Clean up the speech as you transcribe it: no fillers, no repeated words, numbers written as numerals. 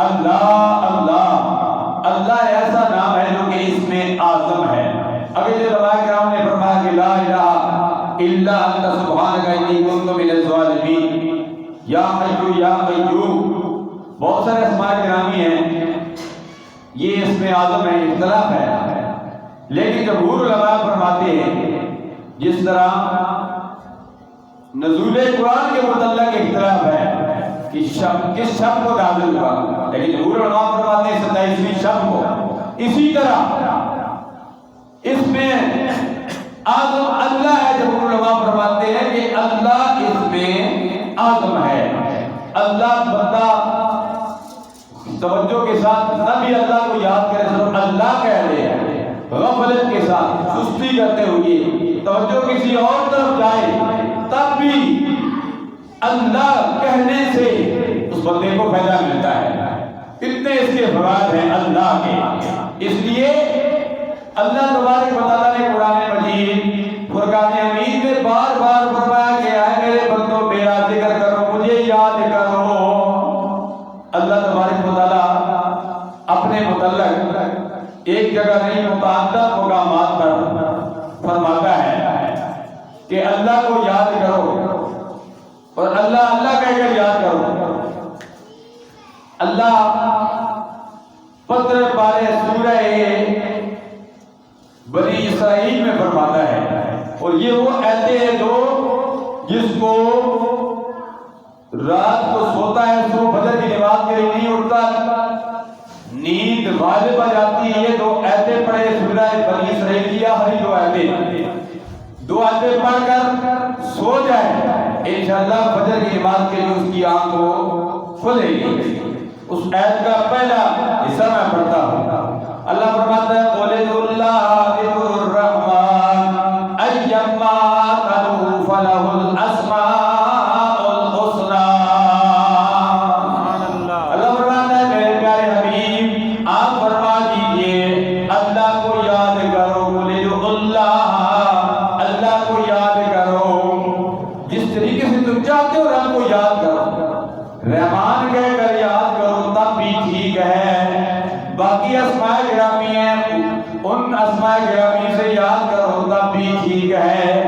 اللہ اللہ اللہ ایسا نام ہے جو کہ اس میں اعظم ہے۔ اگر جو علماء کرام نے فرمایا کہ لا الہ الا انت سبحانک انی کنت من الظالمین، یا حی یا قیوم، بہت سارے اسماء گرامی ہیں، یہ اس میں اعظم ہے، اختلاف ہے، لیکن جمہور علماء فرماتے ہیں جس طرح نزول قرآن کے متعلق اختلاف ہے کہ کس شب کو نازل ہوا، لیکن جمہور علماء فرماتے ہیں 27ویں شب کو۔ اسی طرح اس میں اعظم اللہ ہے، جمہور علماء فرماتے ہیں کہ اللہ اس میں اعظم ہے۔ اللہ بندہ توجہ کے ساتھ نہ بھی اللہ کو یاد کرے، صرف اللہ کہہ لے، غفلت کے ساتھ سستی کرتے ہوئے توجہ کسی اور طرف جائے، تب بھی اللہ کہنے سے اس بندے کو فائدہ ملتا ہے۔ کتنے اس کے فوائد ہیں اللہ کے، اس لیے اللہ تبارک و تعالیٰ نے قرآن مجید فرقان حمید میں بار بار فرمایا کہ اے میرے بندوں میرا ذکر کرو، مجھے یاد کرو۔ اللہ تبارک و تعالیٰ اپنے متعلق ایک جگہ نہیں متعدد مقامات پر فرماتا ہے کہ اللہ کو یاد کرو، اور اللہ اللہ کہہ کر یاد کرو۔ اللہ پتر پارے سورہ بنی اسرائیل میں فرماتا ہے، اور یہ وہ ایتے ہیں جو جس کو رات کو سوتا ہے صبح فجر کی نماز کے لیے نہیں اٹھتا، نیند غالب آ جاتی ہے، یہ دو ایتے پڑھے سورہ بنی اسرائیل کی آخری دو ایتے، دو ایتے پڑھ کر سو جائے، انشاءاللہ فجر کی نماز کے لیے اس کی آنکھ کو کھلے گی۔ اس ایت کا پہلا حصہ میں پڑھتا ہوں۔ اللہ فرماتا ہے قُلِ ادعُوا اللَّهَ اذْكُرُوا الرَّحْمَٰنَ أَيَّمَّا تَدْعُوا فَلَهُ الْأَسْمَاءُ الْحُسْنَىٰ۔ اللہ فرماتا ہے میرے پیارے حبیب آپ فرما دیجئے اللہ کو یاد کرو، قُلِ ادعُوا اللَّهَ اللہ کو یاد کرو، جس طریقے سے تم چاہتے ہو رب کو یاد کرو، رحمان کہہ کر یاد کرو تب بھی ٹھیک ہے۔ باقی اسماء گرامی ہیں، ان اسماء گرامی سے یاد کرو تب بھی ٹھیک ہے۔